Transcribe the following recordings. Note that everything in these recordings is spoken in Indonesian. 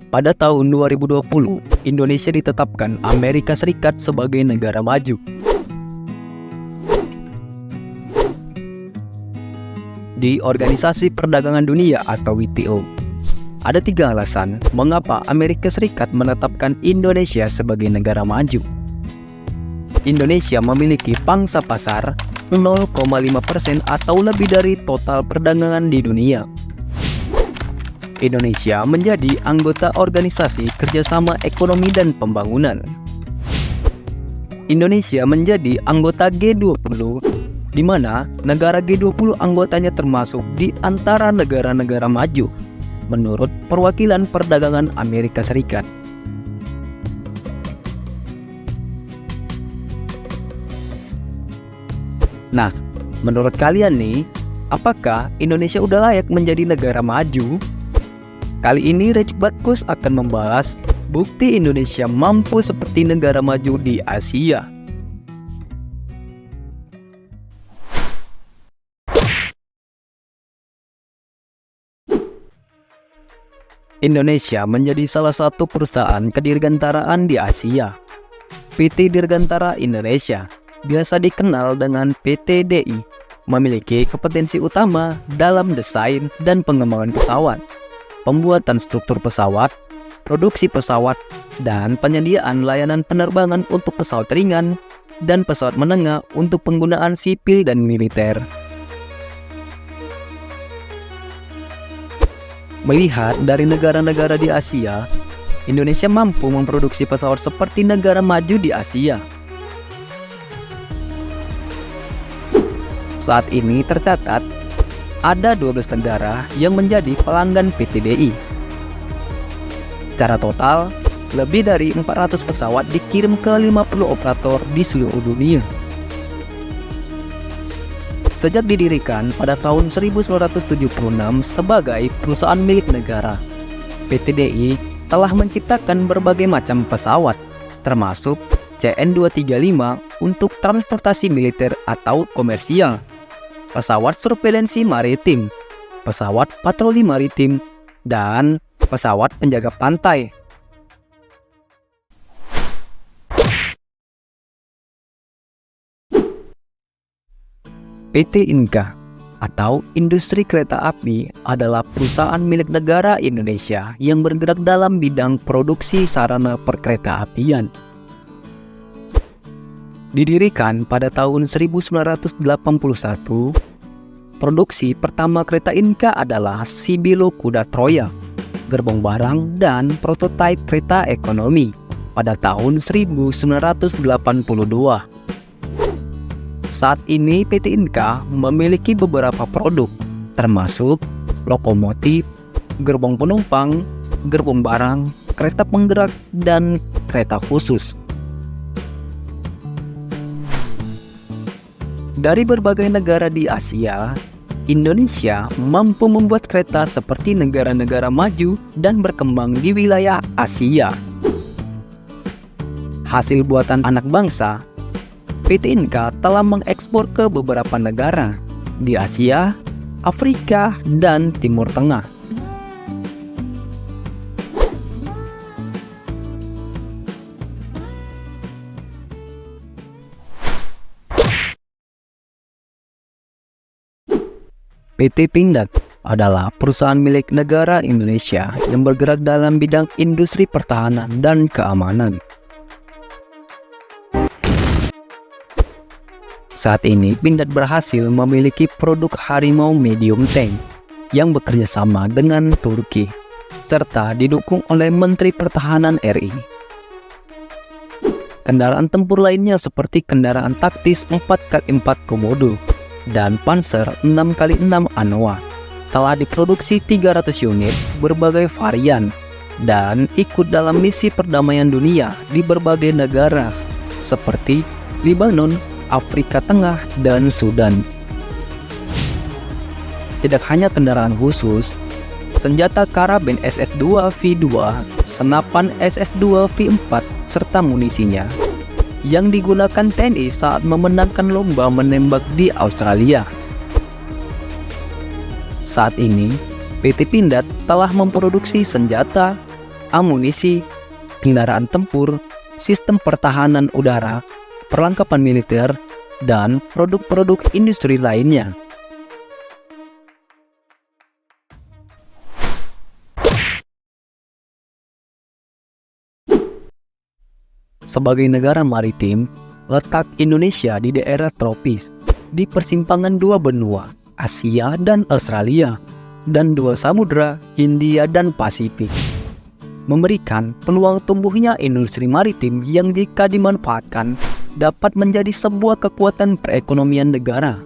Pada tahun 2020, Indonesia ditetapkan Amerika Serikat sebagai negara maju. Di Organisasi Perdagangan Dunia atau WTO, ada 3 alasan mengapa Amerika Serikat menetapkan Indonesia sebagai negara maju. Indonesia memiliki pangsa pasar 0,5% atau lebih dari total perdagangan di dunia. Indonesia menjadi anggota Organisasi Kerjasama Ekonomi dan Pembangunan. Indonesia menjadi anggota G20, di mana negara G20 anggotanya termasuk di antara negara-negara maju, menurut Perwakilan Perdagangan Amerika Serikat. Nah, menurut kalian nih, apakah Indonesia udah layak menjadi negara maju? Kali ini Rich Batkus akan membahas bukti Indonesia mampu seperti negara maju di Asia. Indonesia menjadi salah satu perusahaan kedirgantaraan di Asia. PT Dirgantara Indonesia, biasa dikenal dengan PT DI, memiliki kompetensi utama dalam desain dan pengembangan pesawat, pembuatan struktur pesawat, produksi pesawat, dan penyediaan layanan penerbangan untuk pesawat ringan dan pesawat menengah untuk penggunaan sipil dan militer. Melihat dari negara-negara di Asia, Indonesia mampu memproduksi pesawat seperti negara maju di Asia. Saat ini tercatat ada 12 negara yang menjadi pelanggan PT DI. Secara total, lebih dari 400 pesawat dikirim ke 50 operator di seluruh dunia. Sejak didirikan pada tahun 1976 sebagai perusahaan milik negara, PT DI telah menciptakan berbagai macam pesawat, termasuk CN-235 untuk transportasi militer atau komersial, pesawat surveilansi maritim, pesawat patroli maritim, dan pesawat penjaga pantai. PT Inka atau Industri Kereta Api adalah perusahaan milik negara Indonesia yang bergerak dalam bidang produksi sarana perkereta-apian. Didirikan pada tahun 1981, produksi pertama kereta Inka adalah Sibilo Kuda Troya, gerbong barang, dan prototipe kereta ekonomi pada tahun 1982. Saat ini PT Inka memiliki beberapa produk, termasuk lokomotif, gerbong penumpang, gerbong barang, kereta penggerak, dan kereta khusus. Dari berbagai negara di Asia, Indonesia mampu membuat kereta seperti negara-negara maju dan berkembang di wilayah Asia. Hasil buatan anak bangsa, PT Inka telah mengekspor ke beberapa negara di Asia, Afrika, dan Timur Tengah. PT Pindad adalah perusahaan milik negara Indonesia yang bergerak dalam bidang industri pertahanan dan keamanan. Saat ini, Pindad berhasil memiliki produk Harimau Medium Tank yang bekerja sama dengan Turki, serta didukung oleh Menteri Pertahanan RI. Kendaraan tempur lainnya seperti kendaraan taktis 4x4 Komodo dan Panzer 6x6 Anoa telah diproduksi 300 unit berbagai varian dan ikut dalam misi perdamaian dunia di berbagai negara seperti Lebanon, Afrika Tengah, dan Sudan. Tidak hanya kendaraan khusus, senjata karabin SS-2V2, senapan SS-2V4, serta munisinya yang digunakan TNI saat memenangkan lomba menembak di Australia. Saat ini, PT Pindad telah memproduksi senjata, amunisi, kendaraan tempur, sistem pertahanan udara, perlengkapan militer, dan produk-produk industri lainnya. Sebagai negara maritim, letak Indonesia di daerah tropis, di persimpangan dua benua, Asia dan Australia, dan dua samudra, Hindia dan Pasifik, memberikan peluang tumbuhnya industri maritim yang jika dimanfaatkan dapat menjadi sebuah kekuatan perekonomian negara.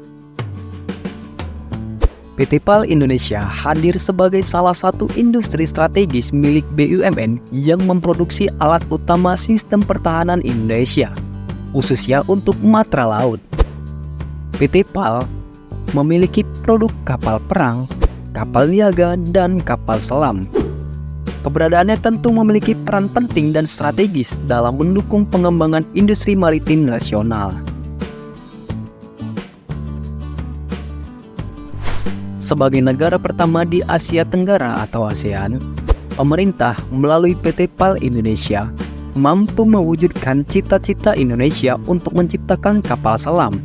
PT PAL Indonesia hadir sebagai salah satu industri strategis milik BUMN yang memproduksi alat utama sistem pertahanan Indonesia, khususnya untuk matra laut. PT PAL memiliki produk kapal perang, kapal niaga, dan kapal selam. Keberadaannya tentu memiliki peran penting dan strategis dalam mendukung pengembangan industri maritim nasional. Sebagai negara pertama di Asia Tenggara atau ASEAN, pemerintah melalui PT PAL Indonesia mampu mewujudkan cita-cita Indonesia untuk menciptakan kapal selam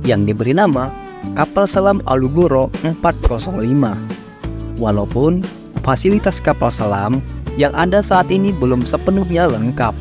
yang diberi nama Kapal Selam Alugoro 405. Walaupun fasilitas kapal selam yang ada saat ini belum sepenuhnya lengkap,